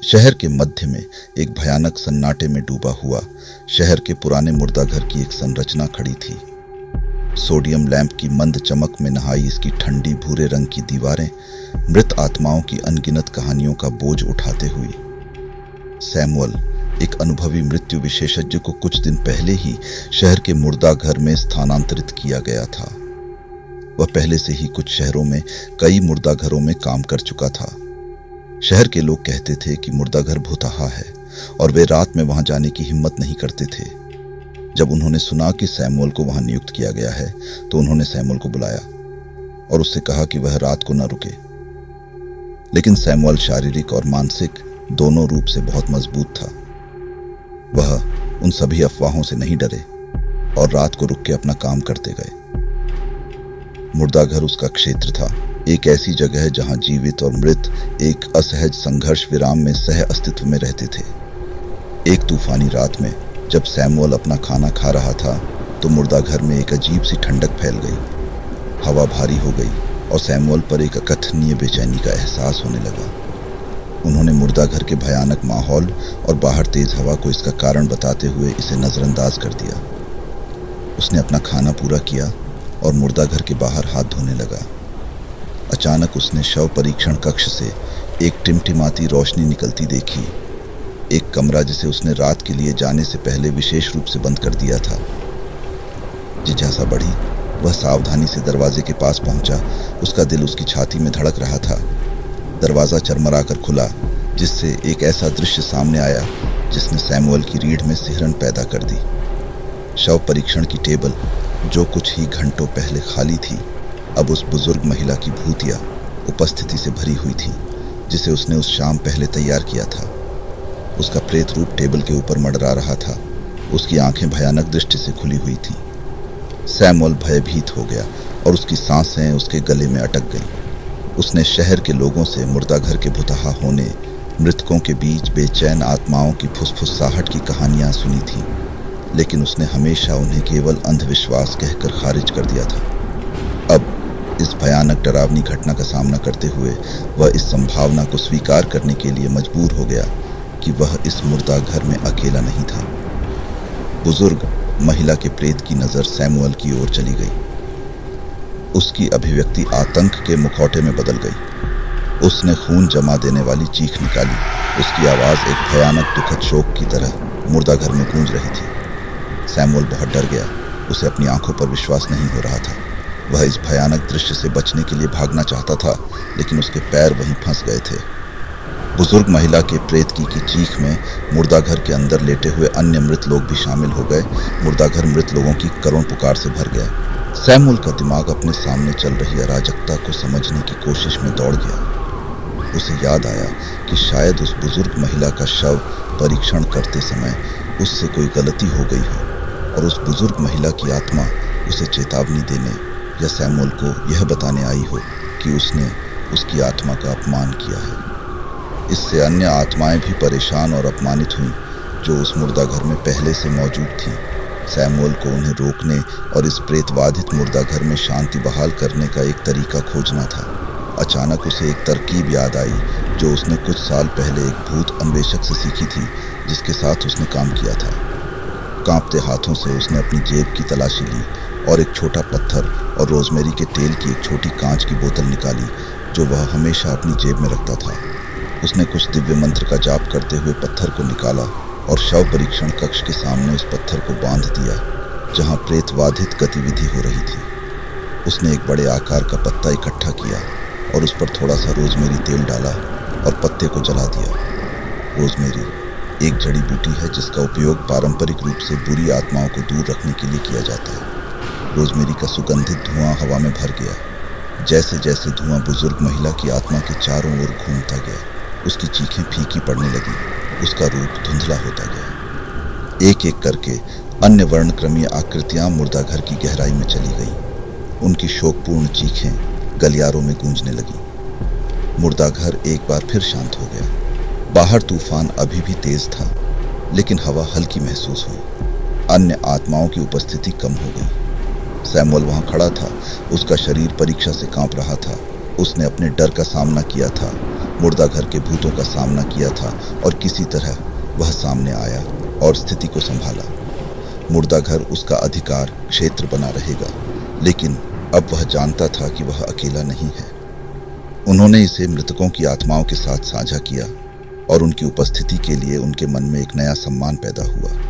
शहर के मध्य में एक भयानक सन्नाटे में डूबा हुआ शहर के पुराने मुर्दाघर की एक संरचना खड़ी थी। सोडियम लैंप की मंद चमक में नहाई इसकी ठंडी भूरे रंग की दीवारें मृत आत्माओं की अनगिनत कहानियों का बोझ उठाते हुई। सैमुअल, एक अनुभवी मृत्यु विशेषज्ञ को कुछ दिन पहले ही शहर के मुर्दाघर में स्थानांतरित किया गया था। वह पहले से ही कुछ शहरों में कई मुर्दाघरों में काम कर चुका था। शहर के लोग कहते थे कि मुर्दाघर भुतहा है और वे रात में वहां जाने की हिम्मत नहीं करते थे। जब उन्होंने सुना कि सैमुअल को वहां नियुक्त किया गया है तो उन्होंने सैमुअल को बुलाया और उससे कहा कि वह रात को न रुके। लेकिन सैमुअल शारीरिक और मानसिक दोनों रूप से बहुत मजबूत था। वह उन सभी अफवाहों से नहीं डरे और रात को रुक के अपना काम करते गए। मुर्दाघर उसका क्षेत्र था, एक ऐसी जगह जहां जीवित और मृत एक असहज संघर्ष विराम में सह अस्तित्व में रहते थे। एक तूफानी रात में जब सैमुअल अपना खाना खा रहा था तो मुर्दाघर में एक अजीब सी ठंडक फैल गई। हवा भारी हो गई और सैमुअल पर एक अकथनीय बेचैनी का एहसास होने लगा। उन्होंने मुर्दाघर के भयानक माहौल और बाहर तेज हवा को इसका कारण बताते हुए इसे नजरअंदाज कर दिया। उसने अपना खाना पूरा किया और मुर्दाघर के बाहर हाथ धोने लगा। अचानक उसने शव परीक्षण कक्ष से एक टिमटिमाती रोशनी निकलती देखी। एक कमरा जिसे उसने रात के लिए जाने से पहले विशेष रूप से बंद कर दिया था। जिज्ञासा बढ़ी, वह सावधानी से दरवाजे के पास पहुंचा। उसका दिल उसकी छाती में धड़क रहा था। दरवाजा चरमराकर खुला, जिससे एक ऐसा दृश्य सामने आया जिसने सैमुअल की रीढ़ में सिहरन पैदा कर दी। शव परीक्षण की टेबल, जो कुछ ही घंटों पहले खाली थी, अब उस बुजुर्ग महिला की भूतिया उपस्थिति से भरी हुई थी जिसे उसने उस शाम पहले तैयार किया था। उसका प्रेत रूप टेबल के ऊपर मंडरा रहा था। उसकी आंखें भयानक दृष्टि से खुली हुई थीं। सैमुअल भयभीत हो गया और उसकी सांसें उसके गले में अटक गईं। उसने शहर के लोगों से मुर्दाघर के भुतहा होने, मृतकों के बीच बेचैन आत्माओं की फुसफुसाहट की कहानियां सुनी थीं, लेकिन उसने हमेशा उन्हें केवल अंधविश्वास कहकर खारिज कर दिया था। अब इस भयानक डरावनी घटना का सामना करते हुए वह इस संभावना को स्वीकार करने के लिए मजबूर हो गया कि वह इस मुर्दाघर में अकेला नहीं था। बुजुर्ग महिला के प्रेत की नजर सैमुअल की ओर चली गई। उसकी अभिव्यक्ति आतंक के मुखौटे में बदल गई। उसने खून जमा देने वाली चीख निकाली। उसकी आवाज एक भयानक दुखद शोक की तरह मुर्दाघर में गूंज रही थी। सैमुअल बहुत डर गया। उसे अपनी आंखों पर विश्वास नहीं हो रहा था। वह इस भयानक दृश्य से बचने के लिए भागना चाहता था, लेकिन उसके पैर वहीं फंस गए थे। बुजुर्ग महिला के प्रेत की चीख में मुर्दाघर के अंदर लेटे हुए अन्य मृत लोग भी शामिल हो गए। मुर्दाघर मृत लोगों की करुण पुकार से भर गया। सैमुअल का दिमाग अपने सामने चल रही अराजकता को समझने की कोशिश में दौड़ गया। उसे याद आया कि शायद उस बुजुर्ग महिला का शव परीक्षण करते समय उससे कोई गलती हो गई हो और उस बुजुर्ग महिला की आत्मा उसे चेतावनी देने या सैमुअल को यह बताने आई हो कि उसने उसकी आत्मा का अपमान किया है। इससे अन्य आत्माएं भी परेशान और अपमानित हुईं जो उस मुर्दाघर में पहले से मौजूद थीं। सैमुअल को उन्हें रोकने और इस प्रेतबाधित मुर्दाघर में शांति बहाल करने का एक तरीका खोजना था। अचानक उसे एक तरकीब याद आई जो उसने कुछ साल पहले एक भूत अन्वेषक से सीखी थी जिसके साथ उसने काम किया था। कांपते हाथों से उसने अपनी जेब की तलाशी ली और एक छोटा पत्थर और रोजमेरी के तेल की एक छोटी कांच की बोतल निकाली जो वह हमेशा अपनी जेब में रखता था। उसने कुछ दिव्य मंत्र का जाप करते हुए पत्थर को निकाला और शव परीक्षण कक्ष के सामने उस पत्थर को बांध दिया जहां प्रेतबाधित गतिविधि हो रही थी। उसने एक बड़े आकार का पत्ता इकट्ठा किया और उस पर थोड़ा सा रोजमेरी तेल डाला और पत्ते को जला दिया। रोजमेरी एक जड़ी बूटी है जिसका उपयोग पारंपरिक रूप से बुरी आत्माओं को दूर रखने के लिए किया जाता है। रोजमेरी का सुगंधित धुआं हवा में भर गया। जैसे जैसे धुआं बुजुर्ग महिला की आत्मा के चारों ओर घूमता गया, उसकी चीखें फीकी पड़ने लगी। उसका रूप धुंधला होता गया। एक एक करके अन्य वर्णक्रमीय आकृतियां मुर्दाघर की गहराई में चली गईं। उनकी शोकपूर्ण चीखें गलियारों में गूंजने लगी। मुर्दाघर एक बार फिर शांत हो गया। बाहर तूफान अभी भी तेज था, लेकिन हवा हल्की महसूस हुई। अन्य आत्माओं की उपस्थिति कम हो गई। सैमुअल वहां खड़ा था। उसका शरीर परीक्षा से कांप रहा था। उसने अपने डर का सामना किया था मुर्दा घर के भूतों का सामना किया था और किसी तरह वह सामने आया और स्थिति को संभाला। मुर्दा घर उसका अधिकार क्षेत्र बना रहेगा, लेकिन अब वह जानता था कि वह अकेला नहीं है। उन्होंने इसे मृतकों की आत्माओं के साथ साझा किया और उनकी उपस्थिति के लिए उनके मन में एक नया सम्मान पैदा हुआ।